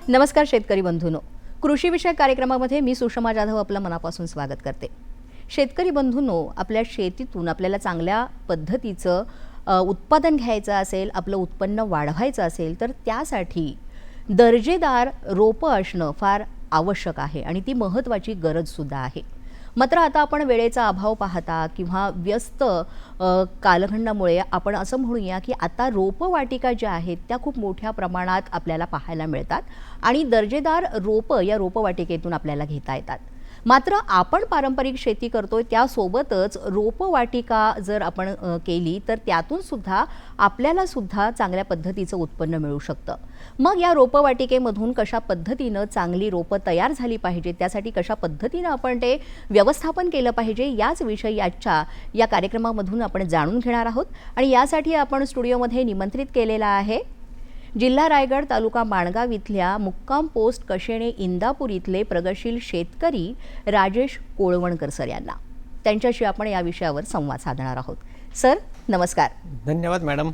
नमस्कार शेतकरी बंधूंनो, कृषी विषयक कार्यक्रमामध्ये मी सुषमा जाधव आपलं मनापासून स्वागत करते। शेतकरी बंधूंनो, आपल्या शेतीतून आपल्याला चांगल्या पद्धतीचं उत्पादन घ्यायचं असेल, आपलं उत्पन्न वाढवायचं असेल तर त्यासाठी दर्जेदार रोपं असणं फार आवश्यक आहे आणि ती महत्त्वाची गरज सुद्धा आहे। मात्र आता आपण वेळेचा अभाव पाहता किंवा व्यस्त कालखंडामुळे आपण असं म्हणूया की आता रोपवाटिका ज्या आहेत त्या खूप मोठ्या प्रमाणात आपल्याला पाहायला मिळतात आणि दर्जेदार रोपं या रोपवाटिकेतून आपल्याला घेता येतात। मात्र आपण पारंपरिक शेती करतोय त्यासोबतच रोपवाटिका जर आपण केली तर त्यातून सुद्धा आपल्याला सुद्धा चांगल्या पद्धतीचं उत्पन्न मिळू शकतं। मग या रोपवाटिकेमधून कशा पद्धतीनं चांगली रोपं तयार झाली पाहिजे, त्यासाठी कशा पद्धतीनं आपण ते व्यवस्थापन केलं पाहिजे, याच विषयी आजच्या या कार्यक्रमामधून आपण जाणून घेणार आहोत। आणि यासाठी आपण स्टुडिओमध्ये निमंत्रित केलेला आहे जिल्हा रायगड, तालुका माणगाव इथल्या मुक्काम पोस्ट कशेणे इंदापूर इथले प्रगतशील शेतकरी राजेश कोळवणकर सर यांना। त्यांच्याशी आपण या विषयावर संवाद साधणार आहोत। सर नमस्कार। धन्यवाद मॅडम,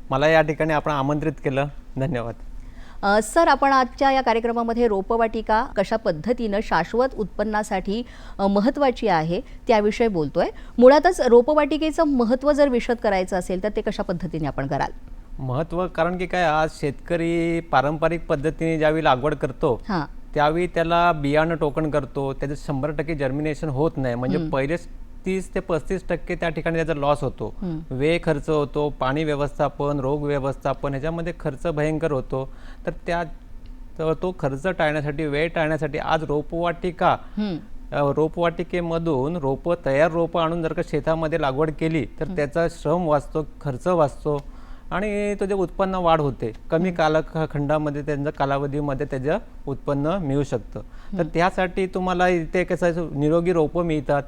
मला या ठिकाणी आपण आमंत्रित केलं, धन्यवाद। सर, आपण आजच्या या कार्यक्रमामध्ये रोपवाटिका कशा पद्धतीनं शाश्वत उत्पन्नासाठी महत्त्वाची आहे त्याविषयी बोलतोय। मुळातच रोपवाटिकेचं महत्त्व जर विशद करायचं असेल तर ते कशा पद्धतीने आपण कराल? महत्त्व कारण की काय, आज शेतकरी पारंपरिक पद्धतीने ज्यावेळी लागवड करतो त्यावेळी त्याला बियाणं टोकन करतो, त्याचं 100% जर्मिनेशन होत नाही, म्हणजे पहिले 30 ते 35% त्या ठिकाणी त्याचा लॉस होतो, वेळ खर्च होतो, पाणी व्यवस्थापन, रोग व्यवस्थापन ह्याच्यामध्ये खर्च भयंकर होतो। तर तो खर्च टाळण्यासाठी, वेळ टाळण्यासाठी आज रोपवाटिकेमधून तयार रोपं आणून जर का शेतामध्ये लागवड केली तर त्याचा श्रम वाचतो, खर्च वाचतो आणि त्याचे उत्पन्न वाढ होते। कमी कालखंडामध्ये त्यांच्या कालावधीमध्ये त्याचं उत्पन्न मिळू शकतं। तर त्यासाठी तुम्हाला इथे कसं निरोगी रोपं मिळतात,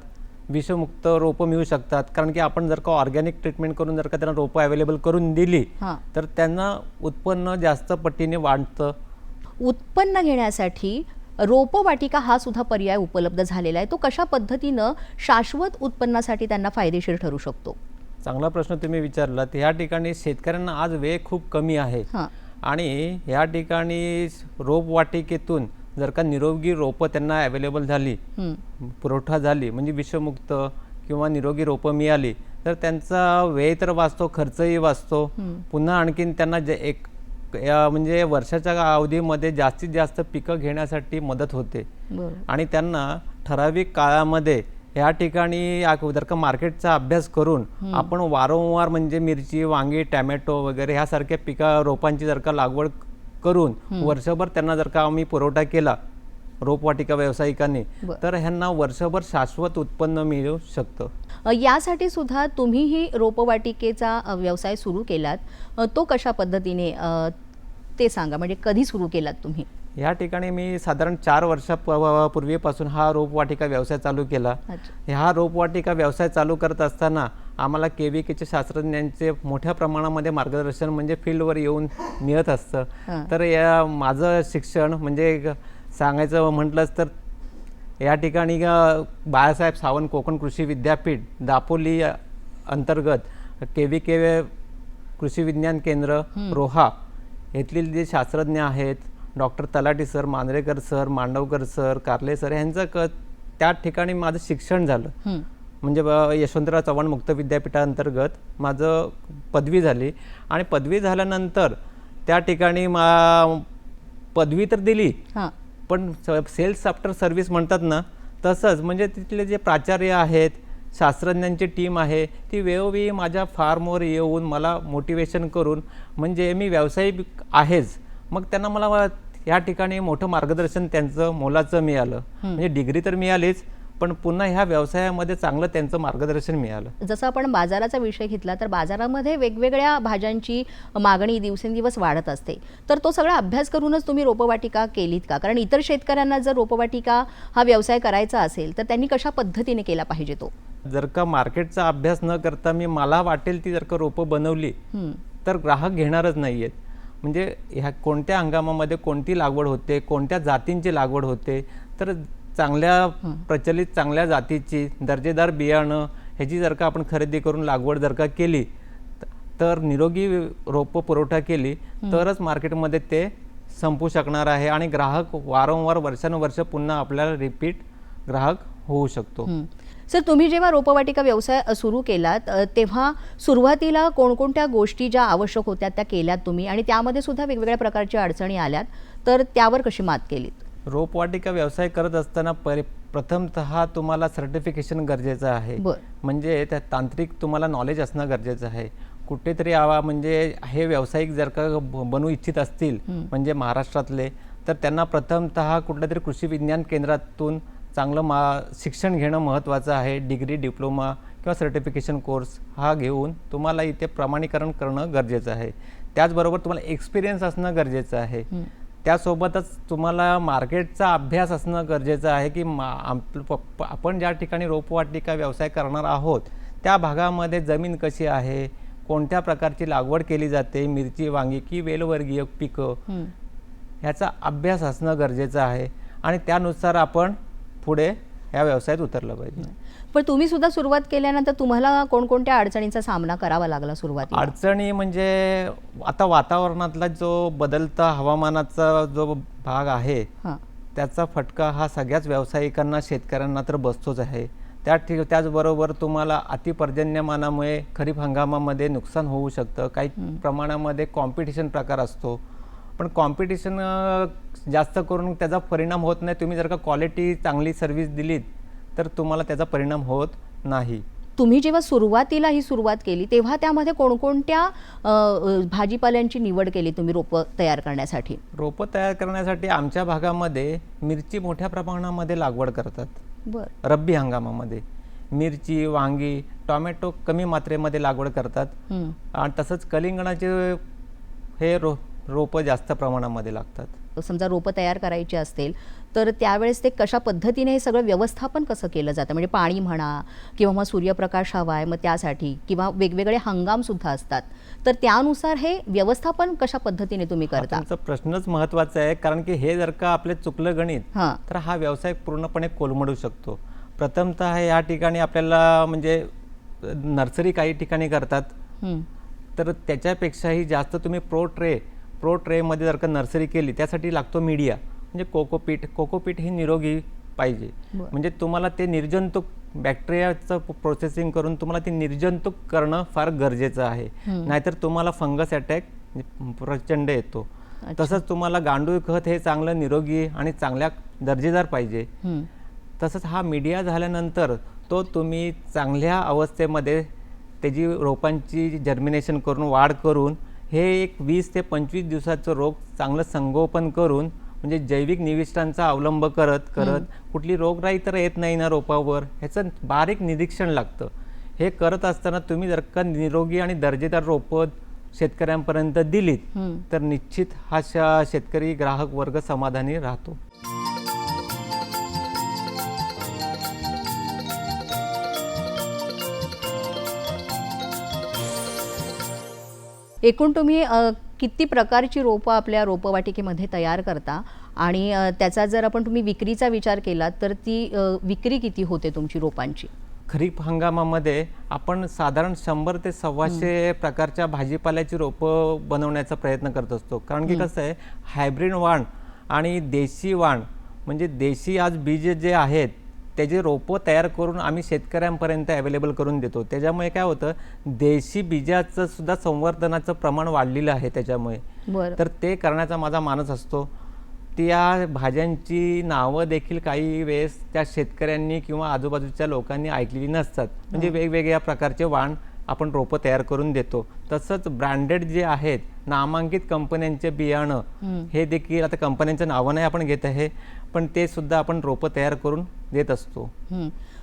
विषमुक्त रोपं मिळू शकतात, कारण की आपण जर का ऑर्गॅनिक ट्रीटमेंट करून जर का त्यांना रोपं अवेलेबल करून दिली तर त्यांना उत्पन्न जास्त पटीने वाढतं। उत्पन्न घेण्यासाठी रोपवाटिका हा सुद्धा पर्याय उपलब्ध झालेला आहे, तो कशा पद्धतीनं शाश्वत उत्पन्नासाठी त्यांना फायदेशीर ठरू शकतो? चांगला प्रश्न तुम्ही विचारलात। या ठिकाणी शेतकऱ्यांना आज वेळ खूप कमी आहे आणि या ठिकाणी रोपवाटिकेतून जर का निरोगी रोपं त्यांना अवेलेबल झाली, पुरवठा झाली, म्हणजे विषमुक्त किंवा निरोगी रोपं मिळाली तर त्यांचा वेळ तर वाचतो, खर्चही वाचतो। पुन्हा आणखीन त्यांना म्हणजे वर्षाच्या अवधीमध्ये जास्तीत जास्त पिकं घेण्यासाठी मदत होते आणि त्यांना ठराविक काळामध्ये या ठिकाणी जर का मार्केटचा अभ्यास करून आपण वारंवार म्हणजे मिरची, वांगी, टॅमॅटो वगैरे ह्यासारख्या रोपांची जर का लागवड करून वर्षभर त्यांना जर का आम्ही पुरवठा केला रोपवाटिका व्यावसायिकांनी तर ह्यांना वर्षभर शाश्वत उत्पन्न मिळू शकतं। यासाठी सुद्धा तुम्ही ही रोपवाटिकेचा व्यवसाय सुरू केलात, तो कशा पद्धतीने ते सांगा, म्हणजे कधी सुरू केलात तुम्ही? या ठिकाणी मी साधारण 4 वर्षापूर्वीपासून हा रोपवाटिका व्यवसाय चालू केला। हा रोपवाटिका व्यवसाय चालू करत असताना आम्हाला केव्हीकेच्या शास्त्रज्ञांचे मोठ्या प्रमाणामध्ये मार्गदर्शन म्हणजे फील्डवर येऊन मिळत असतं। तर माझं शिक्षण म्हणजे सांगायचं म्हटलंच तर या ठिकाणी बाळासाहेब सावंत कोकण कृषी विद्यापीठ दापोली अंतर्गत केव्हीके कृषी विज्ञान केंद्र रोहा येथील जे शास्त्रज्ञ आहेत, doctor talathi sir, Manjrekar sir, Mandavkar sir, कारले सर यांचं त्या ठिकाणी माझं शिक्षण झालं। म्हणजे यशवंतराव चव्हाण मुक्त विद्यापीठाअंतर्गत माझं पदवी झाली आणि पदवी झाल्यानंतर त्या ठिकाणी पदवी तर दिली पण सेल्स आफ्टर सर्व्हिस म्हणतात ना तसंच, म्हणजे तिथले जे प्राचार्य आहेत, शास्त्रज्ञांची टीम आहे ती वेळोवेळी माझ्या फार्मवर येऊन मला मोटिवेशन करून, म्हणजे मी व्यावसायिक आहेच मग त्यांना मला या ठिकाणी मोठं मार्गदर्शन त्यांचं मोलाचं मिळालं। म्हणजे डिग्री तर मिळालीच पण पुन्हा ह्या व्यवसायामध्ये चांगलं त्यांचं मार्गदर्शन मिळालं. जसं आपण बाजाराचा विषय घेतला तर बाजारामध्ये वेगवेगळ्या भाज्यांची मागणी दिवसेंदिवस वाढत असते, तर तो सगळा अभ्यास करूनच तुम्ही रोपवाटिका केलीत का? कारण इतर शेतकऱ्यांना जर रोपवाटिका हा व्यवसाय करायचा असेल तर त्यांनी कशा पद्धतीने केला पाहिजे तो? जर का मार्केटचा अभ्यास न करता मला वाटेल ती जर का रोपं बनवली तर ग्राहक घेणारच नाही आहेत. म्हणजे ह्या कोणत्या हंगामामध्ये कोणती लागवड होते, कोणत्या जातींची लागवड होते, तर चांगल्या प्रचलित चांगल्या जातीची दर्जेदार बियाणं ह्याची जर का आपण खरेदी करून लागवड जर का केली तर निरोगी रोपं पुरवठा केली तरच मार्केटमध्ये ते संपू शकणार आहे आणि ग्राहक वारंवार वर्षानुवर्ष पुन्हा आपल्याला रिपीट ग्राहक होऊ शकतो. सर, तुम्ही जेव्हा रोपवाटिका व्यवसाय सुरू केलात तेव्हा सुरुवातीला कोणकोणत्या गोष्टी ज्या आवश्यक होत्या त्या केल्यात तुम्ही, आणि त्यामध्ये सुद्धा वेगवेगळ्या प्रकारच्या अडचणी आल्यात, तर त्यावर कशी मात केलीत? रोपवाटिका व्यवसाय करत असताना प्रथमतः तुम्हाला सर्टिफिकेशन गरजेचं आहे. म्हणजे त्या तांत्रिक तुम्हाला नॉलेज असणं गरजेचं आहे. कुठेतरी म्हणजे हे व्यावसायिक जर का बनू इच्छित असतील म्हणजे महाराष्ट्रातले, तर त्यांना प्रथमतः कुठल्या तरी कृषी विज्ञान केंद्रातून चांगलं शिक्षण घेणं महत्त्वाचं आहे. डिग्री, डिप्लोमा किंवा सर्टिफिकेशन कोर्स हा घेऊन तुम्हाला इथे प्रमाणीकरण करणं गरजेचं आहे. त्याचबरोबर तुम्हाला एक्सपिरियन्स असणं गरजेचं आहे. त्यासोबतच तुम्हाला मार्केटचा अभ्यास असणं गरजेचं आहे की आपण ज्या ठिकाणी रोपवाटिका व्यवसाय करणार आहोत त्या भागामध्ये जमीन कशी आहे, कोणत्या प्रकारची लागवड केली जाते, मिरची, वांगी की वेलवर्गीय पिकं, ह्याचा अभ्यास असणं गरजेचं आहे आणि त्यानुसार आपण पुढे या व्यवसायात उतरलं पाहिजे. पण तुम्ही सुद्धा सुरुवात केल्यानंतर तुम्हाला कोणकोणत्या अडचणींचा सामना करावा लागला सुरुवातीला? अडचणी म्हणजे आता वातावरणातला जो बदलता हवामानाचा जो भाग आहे त्याचा फटका हा सगळ्याच व्यावसायिकांना, शेतकऱ्यांना तर बसतोच आहे. त्याचबरोबर तुम्हाला अतिपर्जन्यमानामुळे खरीप हंगामामध्ये नुकसान होऊ शकतं. काही प्रमाणामध्ये कॉम्पिटिशन प्रकार असतो, पण कॉम्पिटिशन जास्त करून त्याचा परिणाम होत नाही. तुम्ही जर का क्वालिटी चांगली सर्व्हिस दिलीत तर तुम्हाला त्याचा परिणाम होत नाही. तुम्ही जेव्हा सुरुवातीला ही सुरुवात केली तेव्हा त्यामध्ये कोणकोणत्या भाजीपाल्यांची निवड केली तुम्ही रोपं तयार करण्यासाठी? रोपं तयार करण्यासाठी आमच्या भागामध्ये मिरची मोठ्या प्रमाणामध्ये लागवड करतात. रब्बी हंगामामध्ये मिरची, वांगी, टोमॅटो कमी मात्रेमध्ये लागवड करतात आणि तसंच कलिंगडाचे हे रोपं जास्त प्रमाणामध्ये लागतात. समजा रोपं तयार करायची असतील तर त्यावेळेस ते कशा पद्धतीने हे सगळं व्यवस्थापन कसं केलं जातं? म्हणजे पाणी म्हणा किंवा मग सूर्यप्रकाश हवा आहे मग त्यासाठी, किंवा वेगवेगळे हंगाम सुद्धा असतात, तर त्यानुसार हे व्यवस्थापन कशा पद्धतीने तुम्ही करता? तुमचा प्रश्नच महत्त्वाचा आहे, कारण की हे जर का आपले चुकलं गणित तर हा व्यवसाय पूर्णपणे कोलमडू शकतो. प्रथमतः या ठिकाणी आपल्याला म्हणजे नर्सरी काही ठिकाणी करतात, तर त्याच्यापेक्षाही जास्त तुम्ही प्रो ट्रेमध्ये जर का नर्सरी केली त्यासाठी लागतो मीडिया, म्हणजे कोकोपीट ही निरोगी पाहिजे. म्हणजे तुम्हाला ते निर्जंतुक बॅक्टेरियाचं प्रोसेसिंग करून तुम्हाला ते निर्जंतुक करणं फार गरजेचं आहे, नाहीतर तुम्हाला फंगस अटॅक प्रचंड येतो. तसंच तुम्हाला गांडूळ खत हे चांगलं निरोगी आणि चांगल्या दर्जेदार पाहिजे. तसंच हा मीडिया झाल्यानंतर तो तुम्ही चांगल्या अवस्थेमध्ये त्याची रोपांची जर्मिनेशन करून वाढ करून हे एक 20 ते 25 दिवसाचं रोग चांगलं संगोपन करून, म्हणजे जैविक निविष्ठांचा अवलंब करत कुठली रोगराई तर येत नाही ना रोपावर, ह्याचं बारीक निरीक्षण लागतं. हे करत असताना तुम्ही जर का निरोगी आणि दर्जेदार रोपं शेतकऱ्यांपर्यंत दिलीत तर निश्चित हा शेतकरी ग्राहक वर्ग समाधानी राहतो. एकूण तुम्ही किती प्रकारची रोपं आपल्या रोपवाटिकेमध्ये तयार करता, आणि त्याचा जर तुम्ही विक्रीचा विचार केला तर ती विक्री किती होते तुमची रोपांची? खरीप हंगामामध्ये आपण साधारण 100 ते 125 प्रकारच्या भाजीपाल्याची रोपं बनवण्याचा प्रयत्न करत असतो. कारण की कसं आहे, हायब्रिड वाण आणि देशी वाण, म्हणजे देशी आज बीज जे आहेत त्याचे रोपं तयार करून आम्ही शेतकऱ्यांपर्यंत अवेलेबल करून देतो. त्याच्यामुळे काय होतं, देशी बीजाचं सुद्धा संवर्धनाचं प्रमाण वाढलेलं आहे त्याच्यामुळे. तर ते करण्याचा माझा मानस असतो. त्या भाज्यांची नावं देखील काही वेळेस त्या शेतकऱ्यांनी किंवा आजूबाजूच्या लोकांनी ऐकलेली नसतात. म्हणजे वेगवेगळ्या प्रकारचे वाण आपण रोपं तयार करून देतो. तसंच ब्रँडेड जे आहेत नामांकित कंपन्यांचे बियाणं हे देखील, आता कंपन्यांचं नावं नाही आपण घेत आहे, पण ते सुद्धा आपण रोपं तयार करून देत असतो.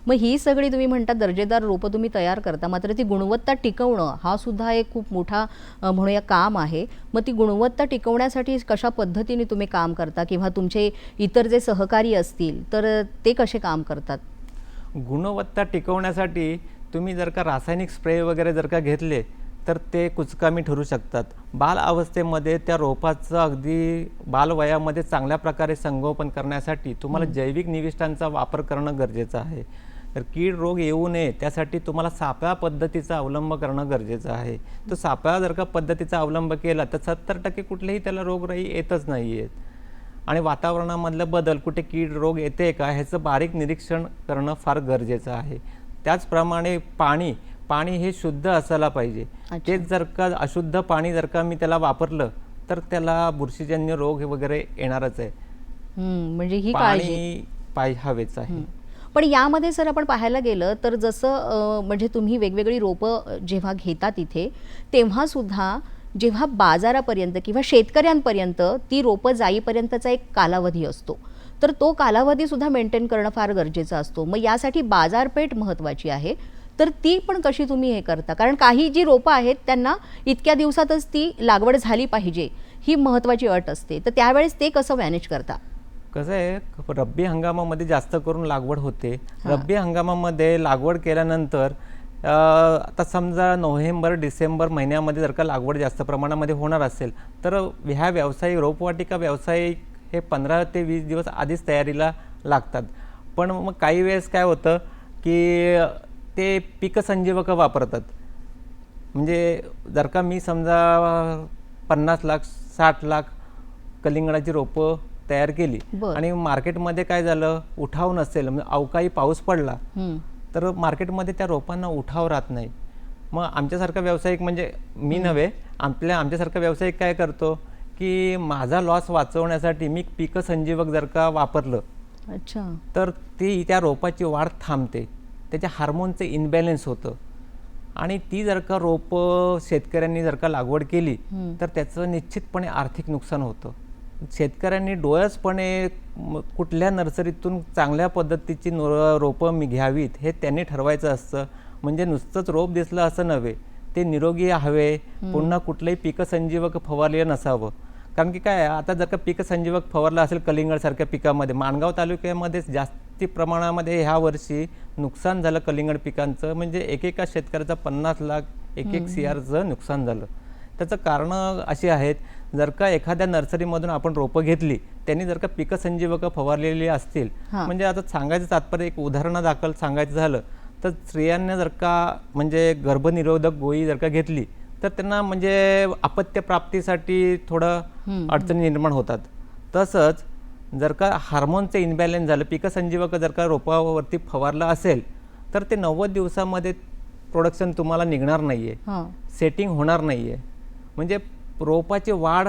मग ही सगळी तुम्ही म्हणता दर्जेदार रोपं तुम्ही तयार करता, मात्र ती गुणवत्ता टिकवणं हा सुद्धा एक खूप मोठा म्हणूया काम आहे. मग ती गुणवत्ता टिकवण्यासाठी कशा पद्धतीने तुम्ही काम करता, किंवा तुमचे इतर जे सहकारी असतील तर ते कसे काम करतात? गुणवत्ता टिकवण्यासाठी तुम्ही जर का रासायनिक स्प्रे वगैरे जर का घेतले तर ते कुचकामी ठरू शकतात. बाल अवस्थेमध्ये त्या रोपाचं अगदी बालवयामध्ये चांगल्या प्रकारे संगोपन करण्यासाठी तुम्हाला जैविक निविष्ठांचा वापर करणं गरजेचं आहे. तर कीड रोग येऊ नये त्यासाठी तुम्हाला सापळा पद्धतीचा अवलंब करणं गरजेचं आहे. तो सापळा जर का पद्धतीचा अवलंब केला तर 70% कुठलेही त्याला रोगराई येतच नाही आहेत. आणि वातावरणामधलं बदल, कुठे कीड रोग येते का ह्याचं बारीक निरीक्षण करणं फार गरजेचं आहे. त्याचप्रमाणे पाणी हे शुद्ध असायला पाहिजे. तेच जर का अशुद्ध पाणी जर का मी त्याला वापरलं तर त्याला बुरशीजन्य रोग वगैरे येणारच आहे. म्हणजे ही काळजी हवेच आहे. पण यामध्ये सर आपण पाहायला गेलं तर जसं म्हणजे तुम्ही वेगवेगळी रोपं जेव्हा घेतात इथे, तेव्हा सुद्धा जेव्हा बाजारापर्यंत किंवा शेतकऱ्यांपर्यंत ती रोपं जाईपर्यंतचा एक कालावधी असतो, तर तो कालावधी सुद्धा मेंटेन करणं फार गरजेचं असतो. मग यासाठी बाजारपेठ महत्त्वाची आहे, तर ती पण कशी तुम्ही हे करता? कारण काही जी रोपं आहेत त्यांना इतक्या दिवसातच ती लागवड झाली पाहिजे ही महत्त्वाची अट असते, तर त्यावेळेस ते कसं मॅनेज करता? कसं आहे, रब्बी हंगामामध्ये जास्त करून लागवड होते. रब्बी हंगामामध्ये लागवड केल्यानंतर आता समजा नोव्हेंबर डिसेंबर महिन्यामध्ये जर का लागवड जास्त प्रमाणामध्ये होणार असेल तर ह्या व्यावसायिक रोपवाटिका व्यावसायिक हे 15 ते 20 दिवस आधीच तयारीला लागतात. पण मग काही वेळेस काय होतं की ते पिकसंजीवक वापरतात. म्हणजे जर का मी समजा 50 लाख 60 लाख कलिंगडाची रोपं तयार केली आणि मार्केटमध्ये काय झालं, उठाव नसेल, म्हणजे अवकाळी पाऊस पडला तर मार्केटमध्ये त्या रोपांना उठाव राहत नाही. मग आमच्यासारखा व्यावसायिक, म्हणजे मी नव्हे, आमच्यासारखा व्यावसायिक काय करतो की माझा लॉस वाचवण्यासाठी मी पिकसंजीवक जर का वापरलं तर ती त्या रोपाची वाढ थांबते, त्याच्या हार्मोनचं इनबॅलेन्स होतं. आणि ती जर का रोपं शेतकऱ्यांनी जर का लागवड केली तर त्याचं निश्चितपणे आर्थिक नुकसान होतं. शेतकऱ्यांनी डोळसपणे कुठल्या नर्सरीतून चांगल्या पद्धतीची रोपं मी घ्यावीत हे त्यांनी ठरवायचं असतं. म्हणजे नुसतंच रोप दिसलं असं नव्हे, ते निरोगी हवे, पुन्हा कुठलंही पिकसंजीवक फवारलेलं नसावं. कारण की काय, आता जर का पिकसंजीवक फवारलं असेल कलिंगडसारख्या पिकामध्ये, माणगाव तालुक्यामध्ये जास्ती प्रमाणामध्ये ह्या वर्षी नुकसान झालं कलिंगड पिकांचं. म्हणजे एकेका शेतकऱ्याचा 50 लाख 1 CRचं नुकसान झालं. त्याचं कारणं अशी आहेत, जर का एखाद्या नर्सरीमधून आपण रोपं घेतली, त्यांनी जर का पिकसंजीवक फवारलेली असतील, म्हणजे आता सांगायचं तात्पर्य एक उदाहरणादाखल सांगायचं झालं तर स्त्रियांना जर का म्हणजे गर्भनिरोधक गोळी जर का घेतली तर त्यांना म्हणजे अपत्य प्राप्तीसाठी थोडं अडचणी निर्माण होतात. तसंच जर का हार्मोनचं इनबॅलेन्स झालं, पिकसंजीवक जर का रोपावरती फवारलं असेल तर ते 90 दिवसामध्ये प्रोडक्शन तुम्हाला निघणार नाही आहे, सेटिंग होणार नाही आहे. म्हणजे रोपाची वाढ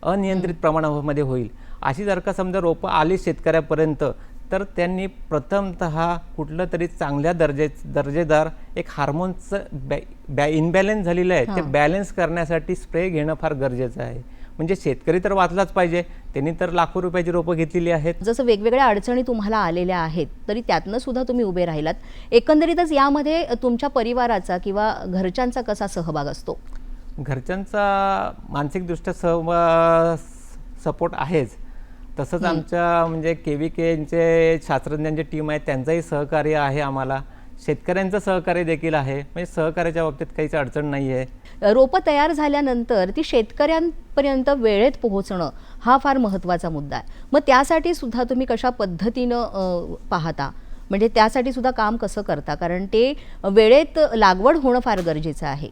अनियंत्रित प्रमाणामध्ये होईल. अशी जर का समजा रोपं आली शेतकऱ्यापर्यंत तर त्यांनी प्रथमतः कुठलं तरी चांगल्या दर्जेदार एक हार्मोनचं इनबॅलेन्स झालेलं आहे ते बॅलन्स करण्यासाठी स्प्रे घेणं फार गरजेचं आहे. म्हणजे शेतकरी तर वाचलाच पाहिजे, त्यांनी तर लाखो रुपयाची रोपं घेतलेली आहेत. जसं वेगवेगळ्या अडचणी तुम्हाला आलेल्या आहेत तरी त्यातनं सुद्धा तुम्ही उभे राहिलात. एकंदरीतच यामध्ये तुमच्या परिवाराचा किंवा घरच्यांचा कसा सहभाग असतो? घरच्यांचा मानसिकदृष्ट्या सपोर्ट आहेच. तसंच आमच्या म्हणजे KVKचे शास्त्रज्ञांची टीम आहे, त्यांचंही सहकार्य आहे आम्हाला. शेतकऱ्यांचं सहकार्य देखील आहे. म्हणजे सहकार्याच्या बाबतीत काहीच अडचण नाही आहे. रोपं तयार झाल्यानंतर ती शेतकऱ्यांपर्यंत वेळेत पोहोचणं हा फार महत्त्वाचा मुद्दा आहे. मग त्यासाठी सुद्धा तुम्ही कशा पद्धतीनं पाहता, म्हणजे त्यासाठी सुद्धा काम कसं करता? कारण ते वेळेत लागवड होणं फार गरजेचं आहे,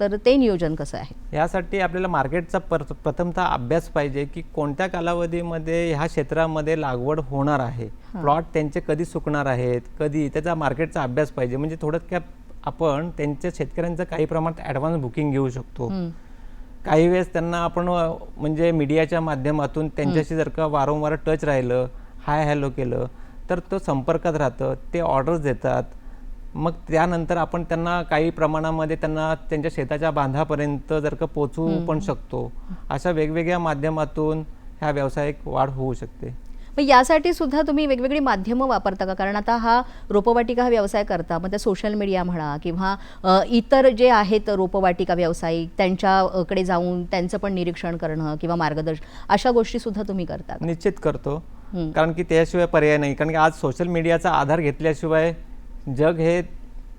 तर ते नियोजन कसं आहे? यासाठी आपल्याला मार्केटचा प्रथमतः अभ्यास पाहिजे की कोणत्या कालावधीमध्ये ह्या क्षेत्रामध्ये लागवड होणार आहे, प्लॉट त्यांचे कधी सुकणार आहेत, कधी, त्याचा मार्केटचा अभ्यास पाहिजे. म्हणजे थोडक्यात आपण त्यांच्या शेतकऱ्यांचं काही प्रमाणात ॲडव्हान्स बुकिंग घेऊ शकतो. काही वेळेस त्यांना आपण म्हणजे मीडियाच्या माध्यमातून त्यांच्याशी जर का वारंवार टच राहिलं, हाय हॅलो केलं तर तो संपर्कात राहतं, ते ऑर्डर्स देतात. मग त्यानंतर आपण त्यांना काही प्रमाणामध्ये त्यांना त्यांच्या शेताच्या बांधापर्यंत जर का पोचवू पण शकतो. अशा वेगवेगळ्या माध्यमातून ह्या व्यवसायात वाढ होऊ शकते. मग यासाठी सुद्धा तुम्ही वेगवेगळी माध्यमं वापरता का? कारण आता हा रोपवाटिका हा व्यवसाय करता, मग त्या सोशल मीडिया म्हणा किंवा इतर जे आहेत रोपवाटिका व्यावसायिक त्यांच्याकडे जाऊन त्यांचं पण निरीक्षण करणं किंवा मार्गदर्शन, अशा गोष्टी सुद्धा तुम्ही करता? निश्चित करतो, कारण की त्याशिवाय पर्याय नाही. कारण की आज सोशल मीडियाचा आधार घेतल्याशिवाय जग हे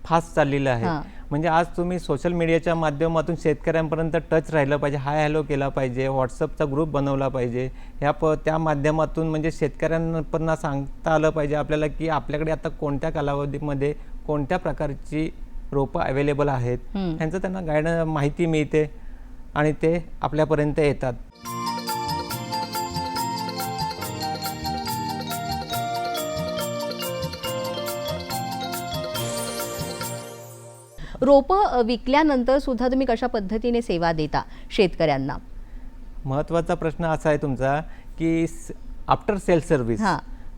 फास्ट चाललेलं आहे. म्हणजे आज तुम्ही सोशल मीडियाच्या माध्यमातून शेतकऱ्यांपर्यंत टच राहिलं पाहिजे, हाय हॅलो केला पाहिजे, व्हॉट्सअपचा ग्रुप बनवला पाहिजे. त्या माध्यमातून म्हणजे शेतकऱ्यांना सांगता आलं पाहिजे आपल्याला की आपल्याकडे आता कोणत्या कालावधीमध्ये कोणत्या प्रकारची रोपं अवेलेबल आहेत, ह्यांचं त्यांना माहिती मिळते आणि ते आपल्यापर्यंत येतात. रोपं विकल्यानंतर सुद्धा तुम्ही कशा पद्धतीने सेवा देता शेतकऱ्यांना? महत्त्वाचा प्रश्न असा आहे तुमचा की आफ्टर सेल सर्व्हिस,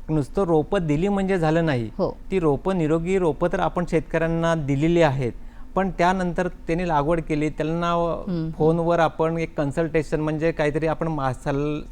नुसतं रोपं दिली म्हणजे झालं नाही. ती रोपं, निरोगी रोपं तर आपण शेतकऱ्यांना दिलेली आहेत, पण त्यानंतर त्यांनी लागवड केली, त्यांना फोनवर आपण एक कन्सल्टेशन म्हणजे काहीतरी आपण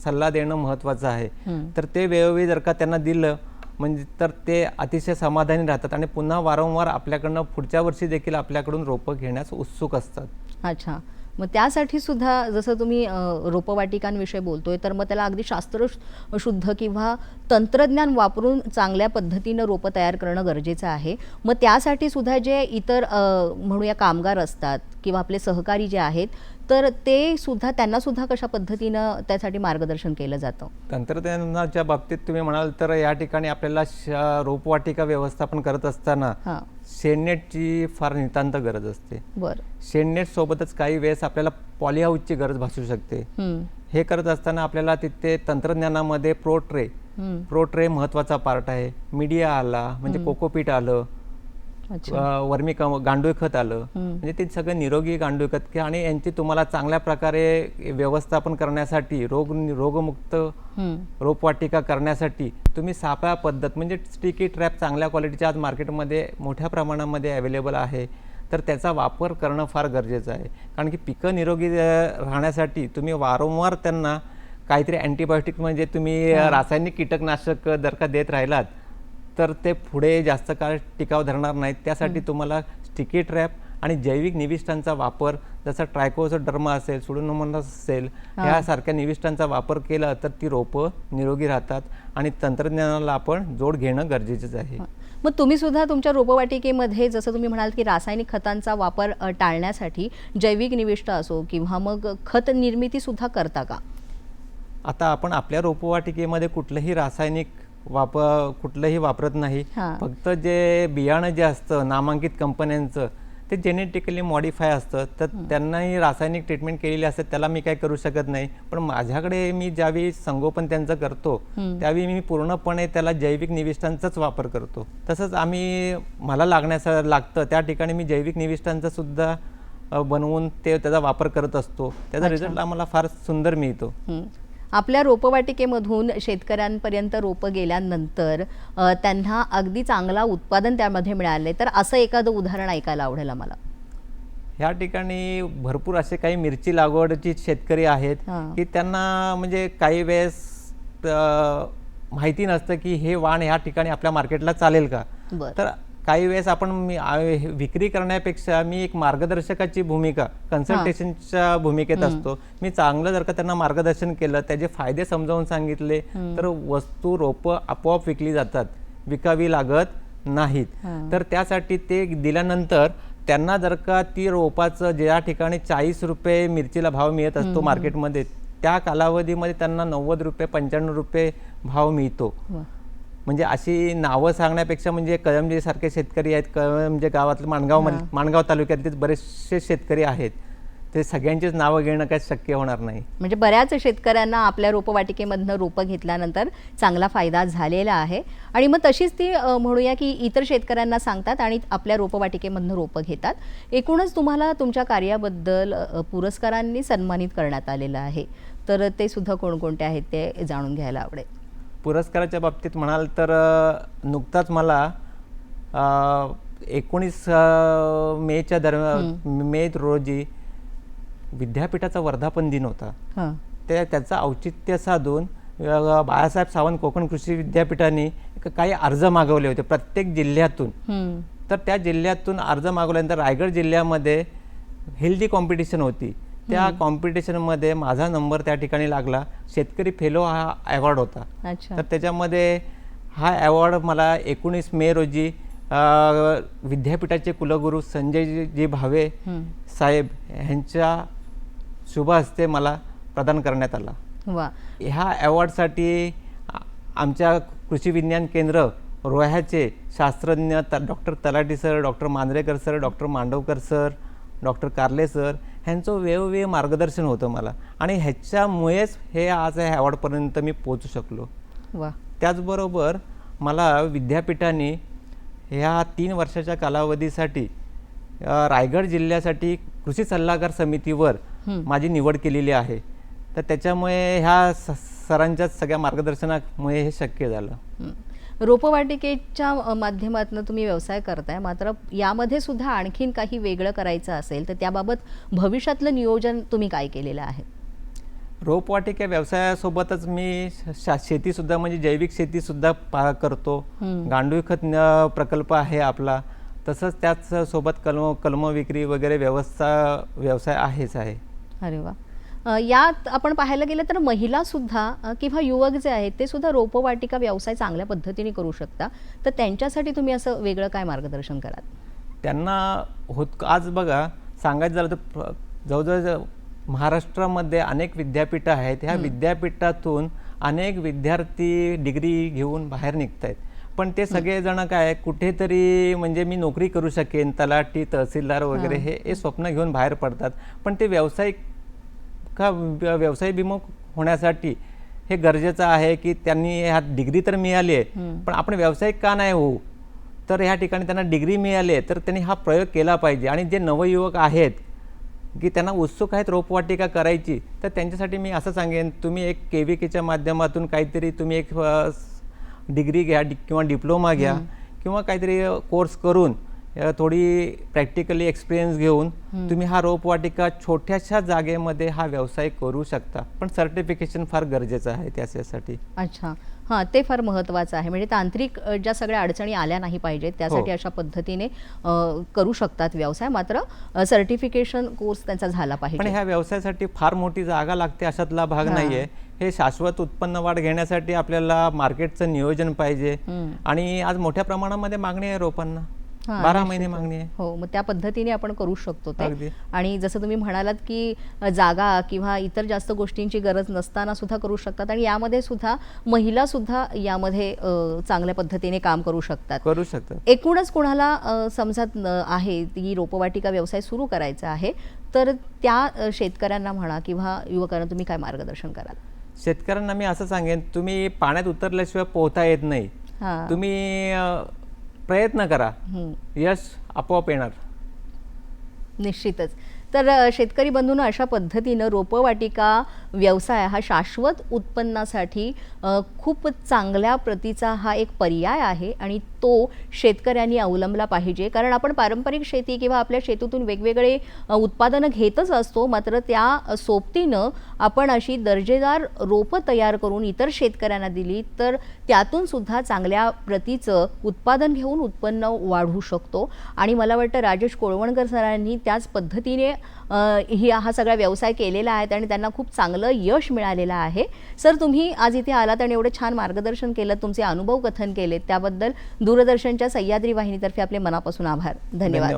सल्ला देणं महत्त्वाचं आहे. तर ते वेळोवेळी जर का त्यांना दिलं म्हणजे तर ते अतिशय समाधानी राहतात आणि पुन्हा वारंवार आपल्याकडनं पुढच्या वर्षी देखील आपल्याकडून रोपं घेण्यास उत्सुक असतात. अच्छा, मग त्यासाठी सुद्धा जसं तुम्ही रोपवाटिकांविषयी बोलतोय, तर मग त्याला अगदी शास्त्रशुद्ध किंवा तंत्रज्ञान वापरून चांगल्या पद्धतीनं रोपं तयार करणं गरजेचं आहे. मग त्यासाठी सुद्धा जे इतर म्हणूया कामगार असतात किंवा आपले सहकारी जे आहेत, तर ते सुद्धा त्यांना सुद्धा कशा पद्धतीनं त्यासाठी मार्गदर्शन केलं जातं? तंत्रज्ञानाच्या बाबतीत तुम्ही म्हणाल तर या ठिकाणी आपल्याला रोपवाटिका व्यवस्थापन करत असताना शेडनेटची फार नितांत गरज असते. शेडनेट सोबतच काही वेळेस आपल्याला पॉलीहाऊसची गरज भासू शकते. हे करत असताना आपल्याला तिथे तंत्रज्ञानामध्ये प्रो ट्रे महत्त्वाचा पार्ट आहे. मीडिया आला म्हणजे कोकोपीट आलं, वर्मी गांडूळ खत आलं, म्हणजे ते सगळं निरोगी गांडूळ खत आणि यांची तुम्हाला चांगल्या प्रकारे व्यवस्थापन करण्यासाठी रोगमुक्त रोपवाटिका करण्यासाठी तुम्ही सापळा पद्धत म्हणजे स्टिकी ट्रॅप चांगल्या क्वालिटीच्या आज मार्केटमध्ये मोठ्या प्रमाणामध्ये अवेलेबल आहे, तर त्याचा वापर करणं फार गरजेचं आहे. कारण की पिकं निरोगी राहण्यासाठी तुम्ही वारंवार त्यांना काहीतरी अँटीबायोटिक म्हणजे तुम्ही रासायनिक कीटकनाशक जर का देत राहिलात तर ते पुढे जास्त काळ टिकाव धरणार नाहीत. त्यासाठी तुम्हाला स्टिकी ट्रॅप आणि जैविक निविष्ठांचा वापर, जसा ट्रायकोडर्मा असेल, सुडोमोनास असेल, यासारख्या निविष्ठांचा वापर केला तर ती रोपं निरोगी राहतात आणि तंत्रज्ञानाला आपण जोड घेणं गरजेचंच आहे. मग तुम्ही सुद्धा तुमच्या रोपवाटिकेमध्ये जसं तुम्ही म्हणाल की रासायनिक खतांचा वापर टाळण्यासाठी जैविक निविष्ठ असो किंवा मग खत निर्मिती सुद्धा करता का? आता आपण आपल्या रोपवाटिकेमध्ये कुठलंही रासायनिक कुठलंही वापरत नाही. फक्त जे बियाणं जे असतं नामांकित कंपन्यांचं ते जेनेटिकली मॉडिफाय असतं, तर त्यांनाही रासायनिक ट्रीटमेंट केलेली असते, त्याला मी काय करू शकत नाही. पण माझ्याकडे मी ज्यावेळी संगोपन त्यांचं करतो त्यावेळी मी पूर्णपणे त्याला जैविक निविष्ठांचाच वापर करतो. तसंच मला लागतं त्या ठिकाणी मी जैविक निविष्ठांचा सुद्धा बनवून त्याचा वापर करत असतो. त्याचा रिझल्ट आम्हाला फार सुंदर मिळतो. आपल्या रोपवाटिकेमधून शेतकऱ्यांपर्यंत रोपं गेल्यानंतर त्यांना अगदी चांगला उत्पादन त्यामध्ये मिळाले, तर असं एखादं उदाहरण ऐकायला आवडेल आम्हाला. ह्या ठिकाणी भरपूर असे काही मिरची लागवडची शेतकरी आहेत की त्यांना म्हणजे काही वेळेस माहिती नसतं की हे वाण ह्या ठिकाणी आपल्या मार्केटला चालेल का. तर काही वेळेस आपण विक्री करण्यापेक्षा मी एक मार्गदर्शकाची भूमिका, कन्सल्टेशनच्या भूमिकेत असतो. मी चांगलं जर का त्यांना मार्गदर्शन केलं, त्याचे फायदे समजावून सांगितले, तर रोपं आपोआप विकली जातात, विकावी लागत नाहीत. तर त्यासाठी ते दिल्यानंतर त्यांना जर का ती रोपाचं ज्या ठिकाणी 40 रुपये मिरचीला भाव मिळत असतो मार्केटमध्ये, त्या कालावधीमध्ये त्यांना 90 रुपये 95 रुपये भाव मिळतो. म्हणजे अशी नावं सांगण्यापेक्षा म्हणजे कळमजे सारखे शेतकरी आहेत, म्हणजे गावातले माणगाव तालुक्यातले बरेचसे शेतकरी आहेत, ते सगळ्यांचीच नावं घेणं काही शक्य होणार नाही. म्हणजे बऱ्याच शेतकऱ्यांना आपल्या रोपवाटिकेमधनं रोपं घेतल्यानंतर चांगला फायदा झालेला आहे आणि मग तशीच ती म्हणूया की इतर शेतकऱ्यांना सांगतात आणि आपल्या रोपवाटिकेमधनं रोपं घेतात. एकूणच तुम्हाला तुमच्या कार्याबद्दल पुरस्कारांनी सन्मानित करण्यात आलेलं आहे, तर ते सुद्धा कोणकोणते आहेत ते जाणून घ्यायला आवडेल. पुरस्काराच्या बाबतीत म्हणाल तर नुकताच मला 19 मेच्या दरम्यान मे रोजी विद्यापीठाचा वर्धापन दिन होता. हां. त्याचं औचित्य साधून बाळासाहेब सावंत कोकण कृषी विद्यापीठाने काही अर्ज मागवले होते प्रत्येक जिल्ह्यातून. तर त्या जिल्ह्यातून अर्ज मागवल्यानंतर रायगड जिल्ह्यामध्ये हेल्दी कॉम्पिटिशन होती. त्या कॉम्पिटिशनमध्ये माझा नंबर त्या ठिकाणी लागला. शेतकरी फेलो हा अवॉर्ड होता. अच्छा. तर त्याच्यामध्ये हा अवॉर्ड मला 19 मे रोजी विद्यापीठाचे कुलगुरू संजयजी भावे साहेब यांच्या शुभ हस्ते मला प्रदान करण्यात आला. वा. ह्या अवॉर्डसाठी आमच्या कृषी विज्ञान केंद्र रोह्याचे शास्त्रज्ञ doctor talathi sir, doctor Manjrekar sir, doctor Mandavkar sir, doctor कारले सर ह्यांचं वेगवेगळे मार्गदर्शन होतं मला, आणि ह्याच्यामुळेच हे आज या अवॉर्डपर्यंत मी पोहोचू शकलो. वा. त्याचबरोबर मला विद्यापीठाने ह्या 3 वर्षाच्या कालावधीसाठी रायगड जिल्ह्यासाठी कृषी सल्लागार समितीवर माझी निवड केलेली आहे. तर त्याच्यामुळे ह्या सरांच्या सगळ्या मार्गदर्शनामुळे हे शक्य झालं. रोपवाटिकेच्या माध्यमातून तुम्ही व्यवसाय करताय, मात्र यामध्ये सुद्धा आणखीन काही वेगळं करायचं असेल तर त्याबाबत भविष्यातलं नियोजन तुम्ही काय केलेलं आहे? रोपवाटिका व्यवसायासोबतच मी शेतीसुद्धा म्हणजे जैविक शेतीसुद्धा करतो. गांडूळ खत प्रकल्प आहे आपला. तसंच त्याच सोबत कलम विक्री वगैरे व्यवसाय आहेच आहे. अरे वा. यात आपण पाहायला गेलं तर महिला सुद्धा किंवा युवक जे आहेत ते सुद्धा रोपवाटिका व्यवसाय चांगल्या पद्धतीने करू शकता. तर त्यांच्यासाठी तुम्ही असं वेगळं काय मार्गदर्शन कराल? त्यांना आज बघा सांगायचं झालं तर जवळजवळ महाराष्ट्रामध्ये अनेक विद्यापीठं आहेत. ह्या विद्यापीठातून अनेक विद्यार्थी डिग्री घेऊन बाहेर निघत आहेत. पण ते सगळेजण काय कुठेतरी म्हणजे मी नोकरी करू शकेन, तलाठी, तहसीलदार वगैरे हे स्वप्न घेऊन बाहेर पडतात. पण ते व्यवसायाभिमुख होण्यासाठी हे गरजेचं आहे की त्यांनी ह्या डिग्री तर मिळाली आहे, पण आपण व्यावसायिक का नाही होऊ? तर ह्या ठिकाणी त्यांना डिग्री मिळाली आहे तर त्यांनी हा प्रयोग केला पाहिजे. आणि जे नवयुवक आहेत की त्यांना उत्सुक आहेत रोपवाटिका करायची, तर त्यांच्यासाठी मी असं सांगेन, तुम्ही एक KVKच्या माध्यमातून काहीतरी तुम्ही एक डिग्री घ्या किंवा डिप्लोमा घ्या किंवा काहीतरी कोर्स करून थोडी प्रॅक्टिकली एक्सपिरियन्स घेऊन तुम्ही हा रोपवाटिका छोट्याशा जागेमध्ये हा व्यवसाय करू शकता. पण सर्टिफिकेशन फार गरजेचं आहे त्यासाठी. अच्छा. हां, ते फार महत्त्वाचं आहे. म्हणजे तांत्रिक ज्या सगळ्या अडचणी आल्या नाही पाहिजेत त्यासाठी अशा पद्धतीने करू शकतात व्यवसाय. मात्र सर्टिफिकेशन कोर्स त्यांचा झाला पाहिजे. पण ह्या व्यवसायासाठी फार मोठी जागा लागते अशातला भाग नाहीये. हे शाश्वत उत्पन्न वाढ घेण्यासाठी आपल्याला मार्केटचं नियोजन पाहिजे. आणि आज मोठ्या प्रमाणामध्ये मागणी आहे रोपांना, 12 महिने मागणी आहे. हो, मग त्या पद्धतीने आपण करू शकतो ते. अगदी. आणि जसं तुम्ही म्हणालात की जागा किंवा इतर जास्त गोष्टींची गरज नसताना सुद्धा करू शकतात, आणि यामध्ये सुद्धा महिला सुद्धा यामध्ये चांगल्या पद्धतीने काम करू शकतात. एकूणच कोणाला समजत आहे की रोपवाटिका व्यवसाय सुरू करायचा आहे तर त्या शेतकऱ्यांना म्हणा किंवा युवकांना तुम्ही काय मार्गदर्शन कराल? शेतकऱ्यांना मी असं सांगेन, तुम्ही पाण्यात उतरल्याशिवाय पोहता येत नाही. तुम्ही प्रयत्न करा, यश आपोआप येणार. निश्चितच. तर शेतकरी बंधूंनो, अशा पद्धतीनं रोपवाटिका व्यवसाय हा शाश्वत उत्पन्नासाठी खूप चांगल्या प्रतीचा हा एक पर्याय आहे आणि तो शेतकऱ्यांनी अवलंबला पाहिजे. कारण आपण पारंपरिक शेती किंवा आपल्या शेतीतून वेगवेगळे उत्पादनं घेतच असतो, मात्र त्या सोबतीनं आपण अशी दर्जेदार रोपं तयार करून इतर शेतकऱ्यांना दिली तर त्यातून सुद्धा चांगल्या प्रतीचं उत्पादन घेऊन उत्पन्न वाढवू शकतो. आणि मला वाटतं राजेश कोळवणकर सरांनी त्याच पद्धतीने हा सगळा व्यवसाय केलेला आहे आणि त्यांना खूप चांगलं यश मिळालेलं आहे. सर, तुम्ही आज इथे आलात आणि एवढं छान मार्गदर्शन केलं, तुमचे अनुभव कथन केलेत त्याबद्दल दूरदर्शनच्या सह्याद्री वाहिनीतर्फे आपले मनापासून आभार. धन्यवाद.